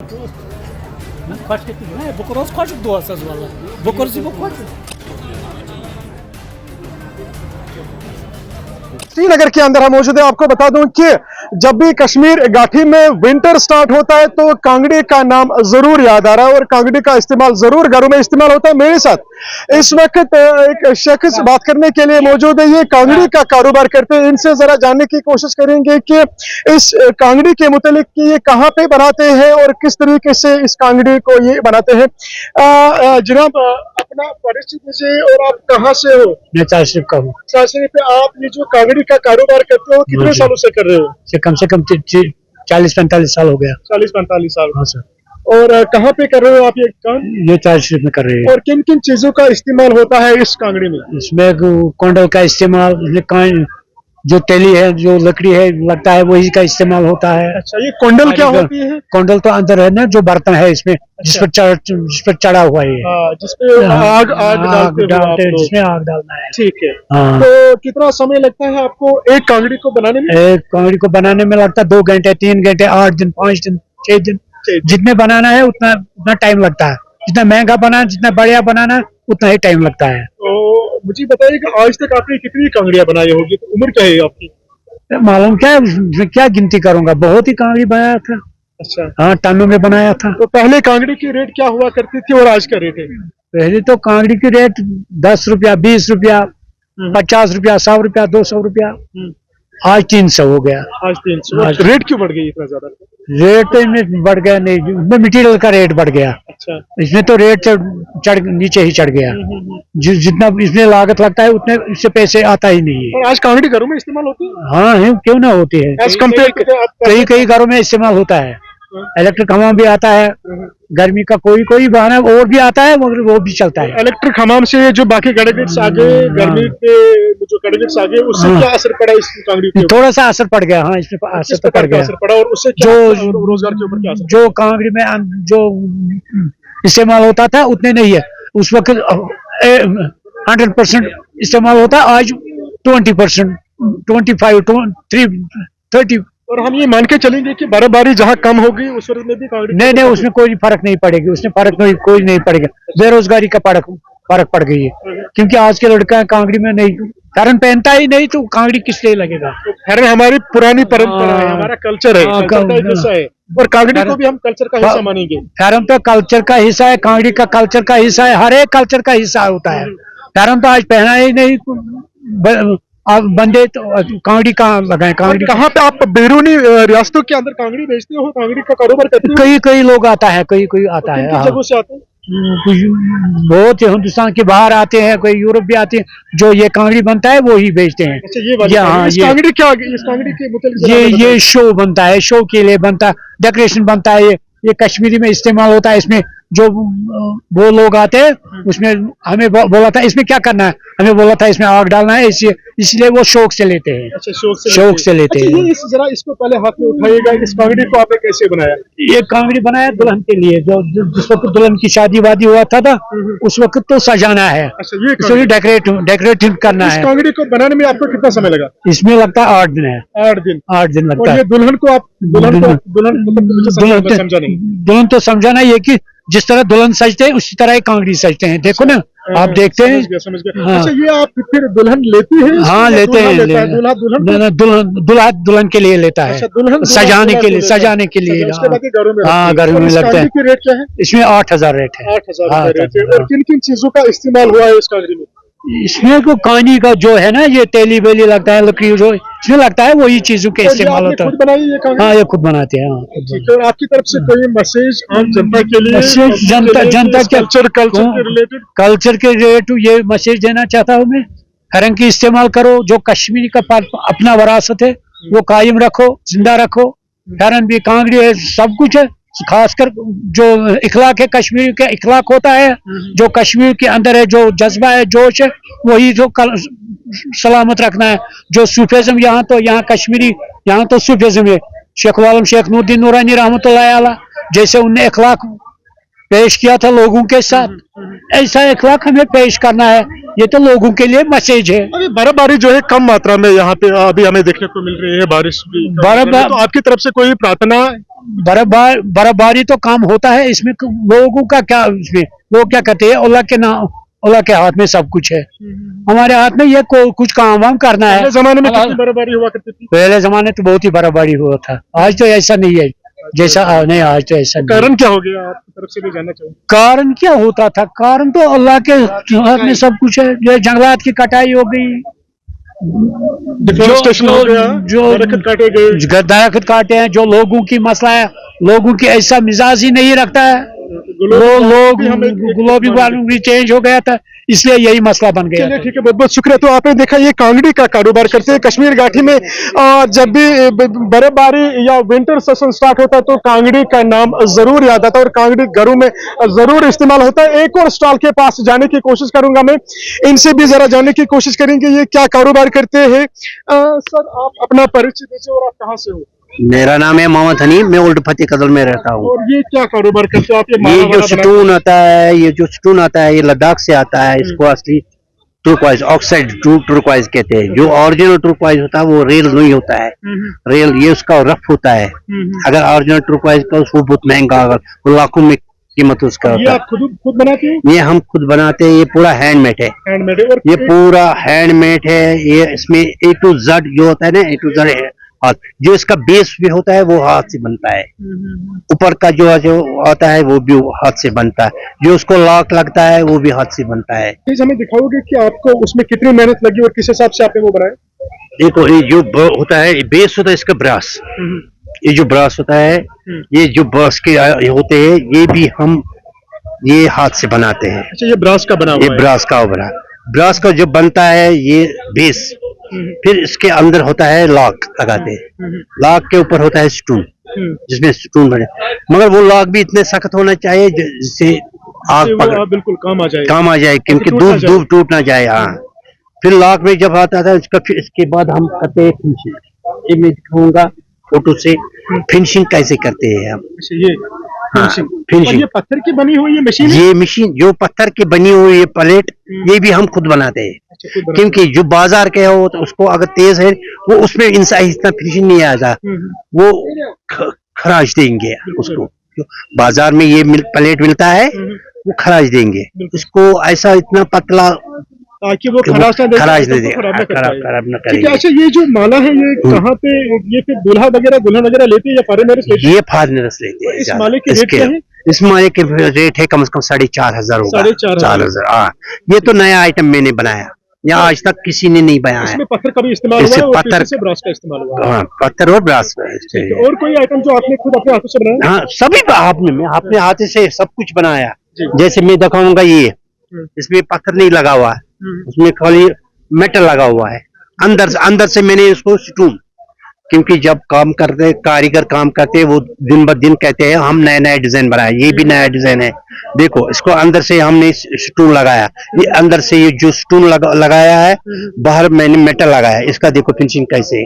Fark ettim. Bu koroz kaçık doğasız valla. Bu korozu bu kaçık. Srinagar के अंदर हम मौजूद है। आपको बता दूं कि जब भी कश्मीर घाटी में विंटर स्टार्ट होता है तो कांगड़ी का नाम जरूर याद आ रहा है और कांगड़ी का इस्तेमाल जरूर घरों में इस्तेमाल होता है। मेरे साथ इस वक्त एक शख्स बात करने के लिए मौजूद है, ये कांगड़ी का कारोबार करते हैं। इनसे जरा जानने की कोशिश करेंगे कि इस कांगड़ी के मुतालिक कि ये कहाँ पे बनाते हैं और किस तरीके से इस कांगड़ी को ये बनाते हैं। जनाब अपना परिचय दीजिए और आप कहाँ से हो? मैं 4 शरीफ का हूँ। पे आप ये जो कांगड़ी का कारोबार करते हो कितने सालों से कर रहे हो? कम से कम 40-45 साल हो गया। 40-45 साल। हाँ सर। और कहाँ पे कर रहे हो आप ये काम? ये 4 शरीफ में कर रहे हैं। और किन किन चीजों का इस्तेमाल होता है इस कांगड़ी में? इसमें कोंडल का इस्तेमाल, जो तेली है, जो लकड़ी है लगता है वही का इस्तेमाल होता है। अच्छा, ये कोंडल क्या होती है? कोंडल तो अंदर है ना, जो बर्तन है इसमें जिस पर चढ़ा हुआ है, जिसपे आग डालते हैं, जिसमें आग डालना है। ठीक है। हाँ। तो कितना समय लगता है आपको एक कांगड़ी को बनाने में? एक कांगड़ी को बनाने में लगता है 2 घंटे, 3 घंटे, 8 दिन, 5 दिन, 6 दिन। जितने बनाना है उतना टाइम लगता है। जितना महंगा बनाना, जितना बढ़िया बनाना, उतना ही टाइम लगता है। तो मुझे बताइए कि आज तक आपने कितनी कांगड़ियां बनाई होगी? तो उम्र क्या है आपकी? मालूम क्या गिनती करूंगा, बहुत ही कांगड़ी बनाया था। अच्छा। हाँ, टनों में बनाया था। तो पहले कांगड़ी की रेट क्या हुआ करती थी और आज का रेट है? पहले तो कांगड़ी की रेट 10 रुपया, 20 रुपया, 50 रुपया, 100 रुपया, 200 रुपया। आज 300 हो गया। आज 300। रेट क्यों बढ़ गई इतना ज्यादा? रेट तो इनमें बढ़ गया नहीं, इसमें मटेरियल का रेट बढ़ गया। अच्छा। इसमें तो रेट नीचे ही चढ़ गया। जितना इसमें लागत लगता है उतने इससे पैसे आता ही नहीं है। और आज कांगड़ी घरों में इस्तेमाल होती है? हाँ है, क्यों ना होती है। एज कम्पेयर कई घरों में इस्तेमाल होता है। इलेक्ट्रिक हमाम भी आता है, गर्मी का कोई बहाना और भी आता है, मगर वो भी चलता है। इलेक्ट्रिक हमाम से जो बाकी गैजेट्स आ गए, गर्मी के जो गैजेट्स आ गए, उससे क्या असर पड़ा इस कांगड़ी पे? थोड़ा सा असर पड़ गया। हाँ, इसमें असर तो पड़ गया। असर पड़ा और उससे क्या रोजगार के ऊपर क्या असर? जो कांगड़ी में जो इस्तेमाल होता था उतने नहीं है। उस वक्त 100% इस्तेमाल होता, आज 20%, 25, 30। और हम ये मान के चलेंगे कि बर्फबारी जहाँ कम होगी उस वक्त में भी कांगड़ी? नहीं, उसमें कोई फर्क नहीं पड़ेगी। उसमें फर्क कोई नहीं पड़ेगा। बेरोजगारी का फर्क पड़ गई है, क्योंकि आज के लड़का कांगड़ी में नहीं फैरन पहनता ही नहीं, तो कांगड़ी किस लिए लगेगा? फैरन हमारी पुरानी परंपरा है, हमारा कल्चर है, कल्चर का एक हिस्सा है। और कांगड़ी को भी हम कल्चर का हिस्सा मानेंगे। फैरन तो कल्चर का हिस्सा है, कांगड़ी का कल्चर का हिस्सा है, हर एक कल्चर का हिस्सा होता है। फैरन तो आज पहना ही नहीं, आप बंदे तो कांगड़ी कहाँ लगाए? कांगड़ी कहाँ पे आप बैरूनी रियासतों के अंदर कांगड़ी बेचते हो, कांगड़ी का कारोबार करते हो? कई लोग आता है, कोई आता है। किन जगहों से आते हैं? बहुत हिंदुस्तान के बाहर आते हैं, कोई यूरोप भी आते हैं। जो ये कांगड़ी बनता है वो ही बेचते हैं। अच्छा, ये वाली कांगड़ी। इस कांगड़ी क्या, इस कांगड़ी के मुताबिक ये शो बनता है, शो के लिए बनता है, डेकोरेशन बनता है। ये कश्मीरी में इस्तेमाल होता है। इसमें जो वो लोग आते हैं, उसमें हमें बोला था इसमें क्या करना है, हमें बोला था इसमें आग डालना है, इसलिए वो शौक से लेते हैं। अच्छा, शौक से लेते हैं। जरा इसको पहले हाथ में उठाइएगा। इस कांगड़ी को आपने कैसे बनाया? ये कांगड़ी बनाया दुल्हन के लिए, जो जिस वक्त दुल्हन की शादी वादी हुआ था उस वक्त तो सजाना है। अच्छा, ये डेकोरेट करना है। इस कांगड़ी को बनाने में आपको कितना समय लगा? इसमें लगता है 8 दिन है। 8 दिन लगता है। दुल्हन को आप दुल्हन तो समझाना ये कि जिस तरह दुल्हन सजते हैं उसी तरह ही कांगड़ी सजते हैं। देखो ना, आप देखते हैं। समझ गया। अच्छा, ये आप फिर दुल्हन लेती है? हाँ, लेते हैं। दूल्हा दुल्हन के लिए लेता है। दुल्हन सजाने के लिए हाँ, घरों में लगता है। रेट क्या है इसमें? 8,000 रेट है। 8,000 रेट है। और किन किन चीजों का इस्तेमाल हुआ है इस कांगड़ी में? इसमें को कानी का जो है ना, ये तेली बेली लगता है, लकड़ी जो इसमें लगता है वही चीजों के इस्तेमाल होता है। खुद बनाई ये कांगड़ी? हाँ, ये खुद बनाते हैं। तो आपकी तरफ से कोई मैसेज आम जनता के लिए? जनता कल्चर के रिलेटेड ये मैसेज देना चाहता हूँ मैं। फैरन की इस्तेमाल करो, जो कश्मीरी का अपना विरासत है वो कायम रखो, जिंदा रखो। फैरन भी, कांगड़ी है, सब कुछ है। खासकर जो इखलाक है, कश्मीर का इखलाक होता है, जो कश्मीर के अंदर है, जो जज्बा है, जोश है, वही जो सलामत रखना है। जो सूफिज्म यहाँ कश्मीरी, यहाँ तो सूफिज्म है। शेख वालम शेख नूरुद्दीन नूरानी रहमतुल्लाह अलैह, जैसे उनने इखलाक पेश किया था लोगों के साथ, ऐसा इखलाक हमें पेश करना है। ये तो लोगों के लिए मैसेज है। अभी बर्फबारी जो है कम मात्रा में यहाँ पे अभी हमें देखने को मिल रही है, बारिश भी तो आपकी तरफ से कोई प्रार्थना? बर्फबारी तो काम होता है, इसमें लोगों का क्या, इसमें लोग क्या कहते हैं, अल्लाह के नाम, अल्लाह के हाथ में सब कुछ है, हमारे हाथ में ये कुछ काम वाम करना है। पहले जमाने में कितनी बर्फबारी हुआ करती थी? पहले जमाने तो बहुत ही बर्फबारी हुआ था, आज तो ऐसा नहीं है, जैसा नहीं, आज तो ऐसा नहीं। कारण क्या हो गया आपकी तरफ से भी जानना चाहूंगा। कारण क्या होता था? कारण तो अल्लाह के हाथ में सब कुछ है। जो जंगलात की कटाई हो गई, डिफॉरेस्टेशन हो गया, जो दरख्त काटे गए, दरख्त काटे हैं, जो लोगों की मसला है, लोगों की ऐसा मिजाज ही नहीं रखता है, लोग ग्लोबल वार्मिंग भी चेंज हो गया था, इसलिए यही मसला बन गया। चलिए ठीक है, बहुत बहुत शुक्रिया। तो आपने देखा ये कांगड़ी का कारोबार करते हैं कश्मीर घाटी में। जब भी बर्फबारी या विंटर सेशन स्टार्ट होता है तो कांगड़ी का नाम जरूर याद आता है और कांगड़ी घरों में जरूर इस्तेमाल होता है। एक और स्टॉल के पास जाने की कोशिश करूंगा मैं, इनसे भी जरा जानने की कोशिश करेंगे ये क्या कारोबार करते हैं। सर आप अपना परिचय दीजिए और आप कहाँ से हो? मेरा नाम है मोहम्मद हनीफ, मैं ओल्ड फतेह कदल में रहता हूँ। और ये क्या कारोबार करते हो आप? ये जो स्टोन आता है, ये जो स्टोन आता है, ये लद्दाख से आता है। इसको असली टुर्क्वाइज, ऑक्साइड टुर्क्वाइज कहते हैं। जो ओरिजिनल टुर्क्वाइज होता है वो रेल नहीं होता है, रेल ये उसका रफ होता है। अगर ओरिजिनल टुर्क्वाइज का वो बहुत महंगा, वो लाखों में कीमत उसका होता है। आप खुद बनाते हैं? ये हम खुद बनाते हैं, ये पूरा हैंडमेड है, हैंडमेड है। और ये पूरा हैंडमेड है। ये इसमें A to Z जो होता है ना, A to Z है हाथ, जो इसका बेस भी होता है वो हाथ से बनता है, ऊपर का जो आता है वो भी हाथ से बनता है, जो उसको लॉक लगता है वो भी हाथ से बनता है। प्लीज हमें दिखाओगे कि आपको उसमें कितनी मेहनत लगी और किस हिसाब से आपने वो बनाया? देखो, ये जो होता है बेस होता है इसका ब्रास, ये जो ब्रास होता है, ये जो ब्रास के होते हैं ये भी हम ये हाथ से बनाते हैं। अच्छा, ये ब्रास का बना हुआ ये ब्रास का बना, ब्रास का जो बनता है ये बेस, फिर इसके अंदर होता है लॉक लगाते हैं, लॉक के ऊपर होता है स्टून, जिसमें स्टून बने। मगर वो लॉक भी इतने सख्त होना चाहिए जिससे आग पकड़ बिल्कुल काम आ जाए, क्योंकि दूर टूट ना जाए। हाँ, फिर लॉक में जब आता था इसका, फिर इसके बाद हम करते हैं फिनिशिंग। ये मैं दिखाऊंगा फोटो से फिनिशिंग कैसे करते हैं हम। ये फिनिशिंग, ये पत्थर की बनी हुई मशीन, ये मशीन जो पत्थर की बनी हुई है प्लेट, ये भी हम खुद बनाते हैं। क्योंकि जो बाजार के हो तो उसको अगर तेज है वो उसमें इतना फिनिशिंग नहीं आता, वो खराज देंगे उसको। बाजार में ये प्लेट मिलता है वो खराज देंगे उसको, ऐसा इतना पतला ताकि वो खराज दे दे, खराब न करेंगे। अच्छा, ये जो माला है ये कहाँ पे, ये फिर दुल्हन वगैरह लेते हैं या फॉरेनर्स लेते हैं? ये फॉरेनर्स लेते हैं। इस माले की रेट क्या है? इस माले के रेट है कम से कम 4,500 होगा। 4,500। हाँ, ये तो नया आइटम मैंने बनाया, यहाँ आज तक किसी ने नहीं बनाया। इसमें पत्थर का भी इस्तेमाल हुआ है और पत्थर से ब्रास का इस्तेमाल हुआ है। हाँ, पत्थर और ब्रास। और कोई आइटम जो आपने खुद अपने हाथों से बनाया? हाँ, सभी मैं अपने हाथ से सब कुछ बनाया। जैसे मैं दिखाऊंगा, ये इसमें पत्थर नहीं लगा हुआ है, उसमें खाली मेटल लगा हुआ है। अंदर से मैंने इसको स्टून, क्योंकि जब काम करते कारीगर काम करते वो दिन ब दिन कहते हैं हम नया डिजाइन बनाए, ये भी नया डिजाइन है। देखो, इसको अंदर से हमने स्टून लगाया, ये अंदर से ये जो स्टून लगाया है, बाहर मैंने मेटल लगाया। इसका देखो फिनिशिंग कैसे है।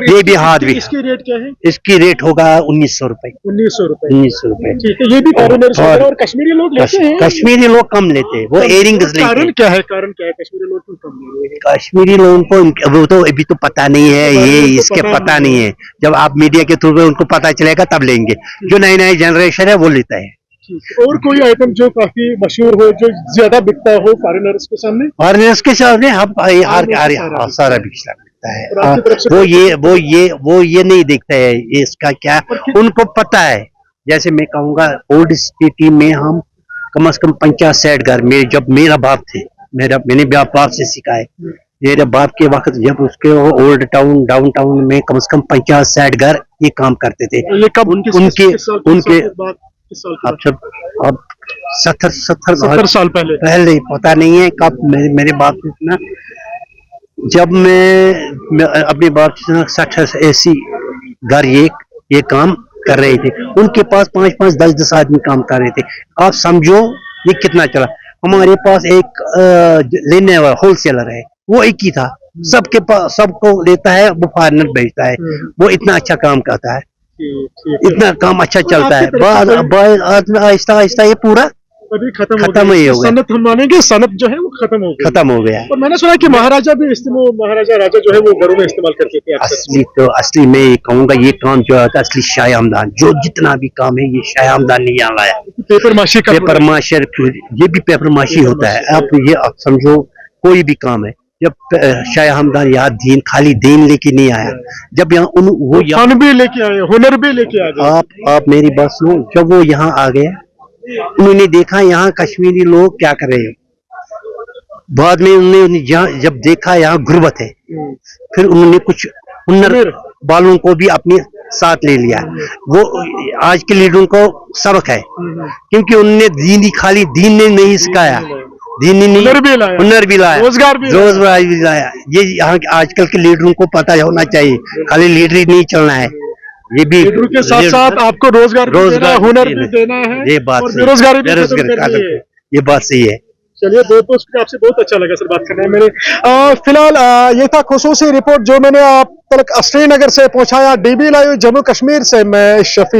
ये भी हाथ भी। इसकी रेट क्या है? इसकी रेट होगा 1900 रुपए। 1900 रुपए। ठीक है, ये भी फॉरेनर्स और कश्मीरी लोग लेते हैं? कश्मीरी लोग कम लेते हैं, वो एयरिंग्स लेते हैं। कारण क्या है कश्मीरी लोग क्यों कम ले रहे हैं? कश्मीरी लोगों को वो तो अभी तो पता नहीं है, ये इसके पता नहीं है। जब आप मीडिया के थ्रू उनको पता चलेगा तब लेंगे। जो नई जनरेशन है वो लेता है। और कोई आइटम जो काफी मशहूर हो, जो ज्यादा बिकता हो फॉरेनर्स के सामने? फॉरेनर्स के सामने हम सारा बिकता है। वो ये नहीं देखते है इसका क्या, उनको पता है। जैसे मैं कहूँगा, ओल्ड सिटी में हम कम से कम 50-60 घर, जब मेरा बाप थे, मैंने बाप से सीखा है। मेरे बाप के वक्त जब उसके ओल्ड टाउन डाउन टाउन में कम से कम 50-60 घर ये काम करते थे। ये कब उनके अब 70 साल पहले पता नहीं है कब। मेरे बाप से इतना, जब मैं अपने बाप से 60-80 घर ये काम कर रहे थे, उनके पास 5-5, 10-10 आदमी काम कर रहे थे। आप समझो ये कितना चला। हमारे पास एक लेने वाला होलसेलर है, वो एक ही था, सबके पास सबको लेता है, वो फॉरेनर बेचता है। वो इतना अच्छा काम करता है, इतना काम अच्छा चलता है। बाद आहिस्ता आहिस्ता ये पूरा अभी खत्म ही हो गया। सनत हम मानेंगे, सनत जो है वो खत्म हो गई। खत्म हो गया। और मैंने सुना कि महाराजा भी महाराजा राजा जो है वो घरों में इस्तेमाल करते थे अक्सर। असली मैं ये कहूँगा, ये काम जो है असली शाह हमदान, जो जितना भी काम है ये शाह हमदान नहीं आ लाया। पेपर माशी का पेपर माशर, ये भी पेपर माशी होता है। आप समझो कोई भी काम है, जब शाह हमदान यहाँ दीन खाली दीन लेके नहीं आया, जब यहाँ वो फन भी लेके आए, हुनर भी लेके आ गए। आप मेरी बात सुनो, जब वो यहाँ आ गया उन्होंने देखा यहाँ कश्मीरी लोग क्या कर रहे हैं, बाद में उन्होंने जब देखा यहाँ गुर्बत है, फिर उन्होंने कुछ हुनर वालों को भी अपने साथ ले लिया। वो आज के लीडरों को सबक है, क्योंकि उन्होंने खाली दीन ने नहीं सिखाया, दीन ने नहीं, हुनर भी लाया, रोजगार भी लाया। ये यहाँ आजकल के लीडरों को पता होना चाहिए, खाली लीडर ही नहीं चलना है, ये भी लीडर के साथ साथ आपको रोजगार हुनर भी देना है, ये बात और बेरोजगारी भी ये बात सही है। चलिए दोस्तों, आपसे बहुत अच्छा लगा सर बात करने में। मेरे फिलहाल ये था खुसूसी रिपोर्ट जो मैंने आप तक श्रीनगर से पहुंचाया। DB लाइव जम्मू कश्मीर से मैं शफीक।